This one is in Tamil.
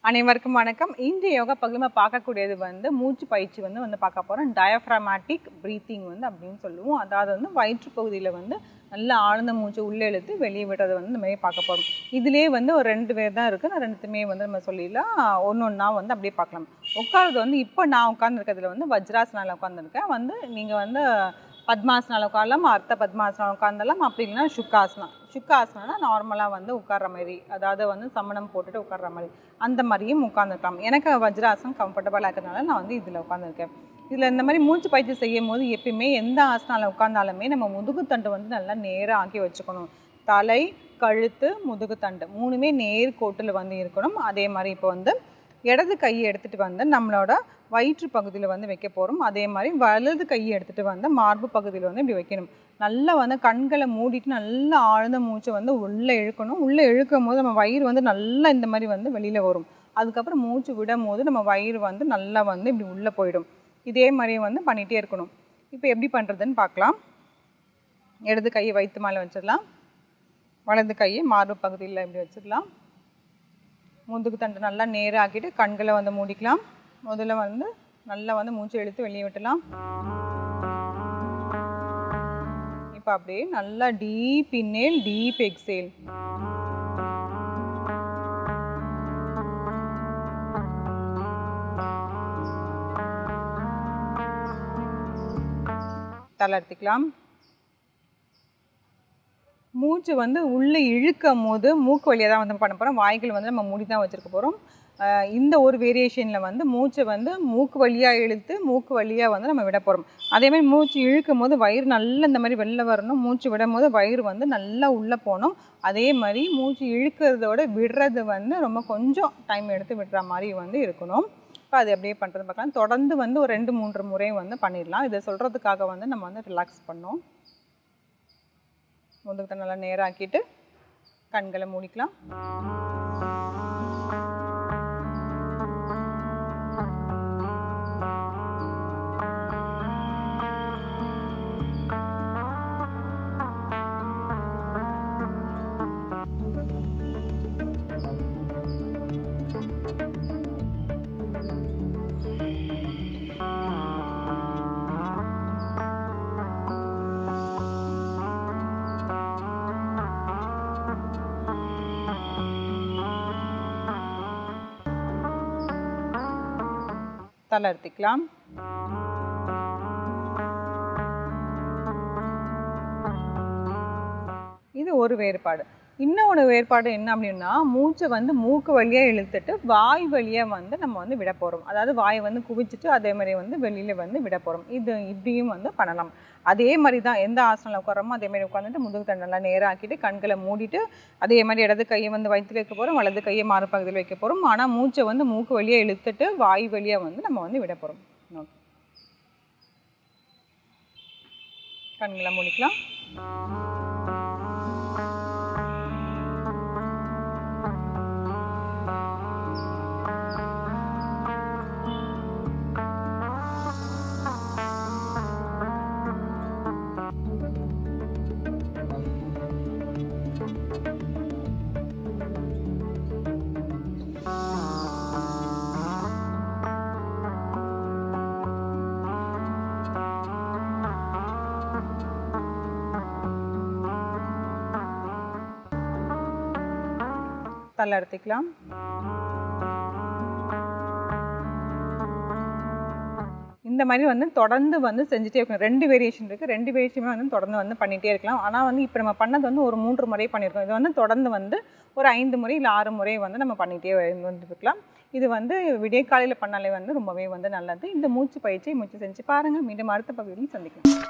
அனைவருக்கும் வணக்கம். இன்றைய யோகா பகுதியில் நம்ம பார்க்கக்கூடியது மூச்சு பயிற்சி பார்க்க போகிறோம். டயஃப்ராமேட்டிக் ப்ரீத்திங் அப்படின்னு சொல்லுவோம். அதாவது வயிற்று பகுதியில் நல்ல ஆழ்ந்த மூச்சு உள்ளே இழுத்து வெளியே விடுறது நம்ம பார்க்க போகிறோம். இதிலே ஒரு 2 பேர் தான் இருக்குது. நான் 2த்துமே நம்ம சொல்லிடலாம். ஒன்று ஒன்றா அப்படியே பார்க்கலாம். உட்காருறது இப்போ நான் உட்காந்துருக்கிறதுல வஜ்ராசனாவில் உட்காந்துருக்கேன். நீங்கள் பத்மாசனாவில் உட்காரலாம், அர்த்த பத்மாசனம் உட்காந்துடலாம். அப்படி இல்லைன்னா சுக்காசனா நார்மலாக உட்கார்ற மாதிரி, அதாவது சமணம் போட்டுட்டு உட்கார்ற மாதிரி அந்த மாதிரியும் உட்காந்துருக்கலாம். எனக்கு வஜ்ராசனம் கம்ஃபர்டபுளாக இருக்கிறதுனால நான் இதில் உட்காந்துருக்கேன். இதில் இந்த மாதிரி மூச்சு பயிற்சி செய்யும் போது எப்பயுமே எந்த ஆசனாவில் உட்காந்தாலுமே நம்ம முதுகுத்தண்டு நல்லா நேராக ஆக்கி வச்சுக்கணும். தலை, கழுத்து, முதுகுத்தண்டு 3மே நேர் கோட்டில் இருக்கணும். அதே மாதிரி இப்போ இடது கையை எடுத்துகிட்டு நம்மளோட வயிற்று பகுதியில் வைக்க போகிறோம். அதே மாதிரி வலது கையை எடுத்துகிட்டு மார்பு பகுதியில் இப்படி வைக்கணும். நல்லா கண்களை மூடிட்டு நல்லா ஆழ்ந்த மூச்சை உள்ளே இழுக்கணும். உள்ளே இழுக்கும் போது நம்ம வயிறு நல்லா இந்த மாதிரி வெளியில் வரும். அதுக்கப்புறம் மூச்சு விடும் போது நம்ம வயிறு நல்லா இப்படி உள்ளே போயிடும். இதே மாதிரி பண்ணிகிட்டே இருக்கணும். இப்போ எப்படி பண்ணுறதுன்னு பார்க்கலாம். இடது கையை வயிற்று மேலே வச்சிடலாம். வலது கையை மார்பு பகுதியில் இப்படி வச்சிடலாம். முதுகு தண்டு நல்லா நேராக ஆக்கிட்டு கண்களை மூடிக்கலாம். முதல்ல நல்லா மூச்சு இழுத்து வெளியே விட்டலாம். இப்போ அப்படியே நல்லா டீப் இன்ஹேல், டீப் எக்ஸேல். தளர்த்திக்கலாம். மூச்சு உள்ளே இழுக்கும் போது மூக்கு வழியாக தான் பண்ண போகிறோம். வாய்கள் நம்ம மூடி தான் வச்சுருக்க போகிறோம். இந்த ஒரு வேரியேஷனில் மூச்சை மூக்கு வழியாக இழுத்து மூக்கு வழியாக நம்ம விட போகிறோம். அதேமாதிரி மூச்சு இழுக்கும் போது வயிறு நல்லா இந்த மாதிரி வெளில வரணும். மூச்சு விடும் போது வயிறு நல்லா உள்ளே போகணும். அதே மாதிரி மூச்சு இழுக்கிறதோட விடுறது ரொம்ப கொஞ்சம் டைம் எடுத்து விடுற மாதிரி இருக்கணும். இப்போ அது அப்படியே பண்ணுறது பார்க்கலாம். தொடர்ந்து ஒரு 2-3 முறை பண்ணிடலாம். இதை சொல்கிறதுக்காக நம்ம ரிலாக்ஸ் பண்ணோம். முதுகுத்தை நல்லா நேராக்கிட்டு கண்களை மூடிக்கலாம். தளர்த்திக்கலாம். இது ஒரு வேறுபாடு. இன்னொரு வேறுபாடு என்ன அப்படின்னா, மூச்சை மூக்கு வழியாக இழுத்துட்டு வாய் வழியாக நம்ம விட போகிறோம். அதாவது வாயை குவிச்சிட்டு அதே மாதிரி வெளியில் விட போகிறோம். இது இப்படியும் பண்ணலாம். அதே மாதிரி தான் எந்த ஆசனில் உட்காரோமோ அதே மாதிரி உட்காந்துட்டு முதுகு தண்டு நல்லா நேராக ஆக்கிட்டு கண்களை மூடிட்டு அதே மாதிரி இடது கையை வயிற்றில் வைக்க போகிறோம், வலது கையை மாறு பகுதியில் வைக்க போகிறோம். ஆனால் மூச்சை மூக்கு வழியாக இழுத்துட்டு வாய் வழியாக நம்ம விட போகிறோம். ஓகே, கண்களை மூடிக்கலாம். தளர்த்திக்கலாம். இந்த மாதிரி தொடர்ந்து செஞ்சுட்டே இருக்கணும். 2 வேரியேஷன் இருக்குது. 2 வேரியேஷனுமே தொடர்ந்து பண்ணிகிட்டே இருக்கலாம். ஆனால் இப்போ நம்ம பண்ணது ஒரு 3 முறை பண்ணியிருக்கோம். இது தொடர்ந்து ஒரு 5 முறை இல்லை 6 முறை நம்ம பண்ணிகிட்டே இருக்கலாம். இது விடியற்காலையில் பண்ணாலே ரொம்பவே நல்லது. இந்த மூச்சு பயிற்சியை செஞ்சு பாருங்கள். மீண்டும் அடுத்த பகுதியில் சந்திக்கலாம்.